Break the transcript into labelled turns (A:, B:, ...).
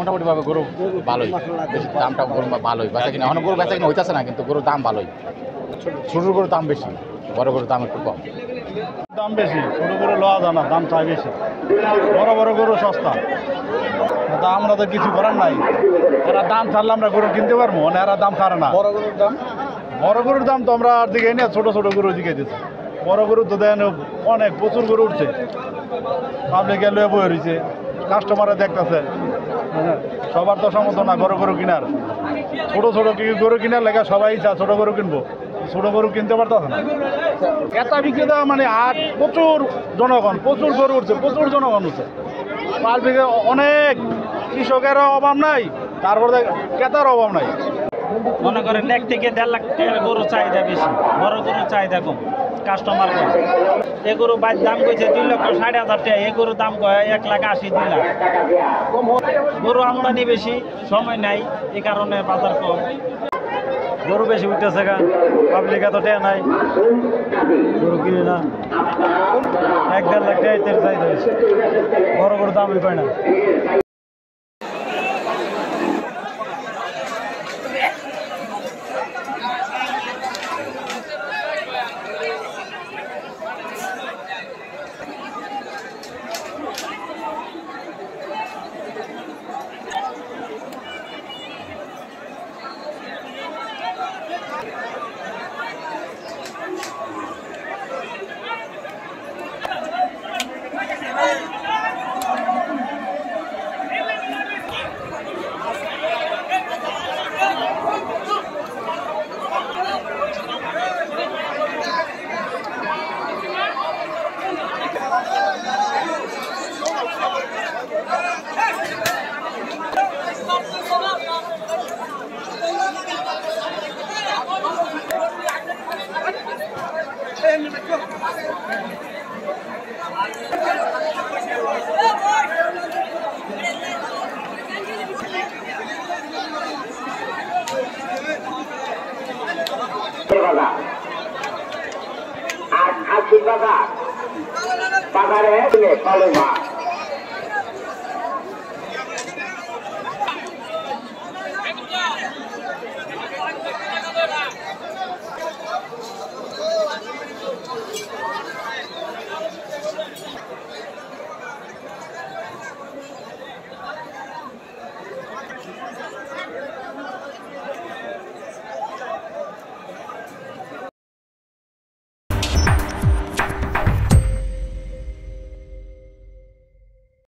A: মোটামুটি ভাবে গরু ভালোই, বেশি দামটা গরু ভালোই বেচা কিনা, এখন গরু বেচা কিনা হইতেছে না, কিন্তু গরুর দাম ভালোই। ছোট গরুর দাম বেশি, বড় গরুর দাম একটু কম।
B: দাম বেশি, ছোট গরু লওয়া যায় না, দাম চাই বেশি। বড় বড় গরু সস্তা, তা আমরা তো কিছু করার নাই। এরা দাম ছাড়লে আমরা গরু কিনতে পারবো, এরা দাম ছাড়ে না। বড় গরুর দাম তো আমরা আর দিকে এনে ছোট ছোট গরু দিকে দিচ্ছি। বড় গরু তো দেন অনেক প্রচুর গরু উঠছে, পাবলিকে লয়ে বয়ে রয়েছে, কাস্টমারে দেখতেছে। সবার তো সমর্থন না গরু কিনার। ছোট ছোট গরু কিনার লেগে সবাই ইচ্ছা ছোট গরু কিনবো, ছোট গরু কিনতে পারতেছে না। ক্রেতা বিক্রেতা মানে আর প্রচুর জনগণ, প্রচুর গরু উঠছে, প্রচুর জনগণ উঠছে। পাবলিকে অনেক, কৃষকেরও অভাব নাই, তারপরে ক্রেতার অভাব নাই।
C: মনে করেন 1 থেকে 1.5 লাখ টাকার গরু চাহিদা বেশি, বড় গরুর চাহিদা কম, কাস্টমার কম। এ গরু দাম কইছে 2,60,000 টাকা, এ গরুর দাম কয় 1,80,000 2 লাখ। গরু আমদানি বেশি, সময় নাই, এই কারণে বাজার কম। গরু বেশি উঠতেছে গা, পাবলিক এত টাকা নাই, গরু কিনে না। 1-1.5 লাখ টাকা এর চাহিদা বেশি, বড় গরুর দামই পায় না।
D: আর খাসি বাজারে পালে মাছ।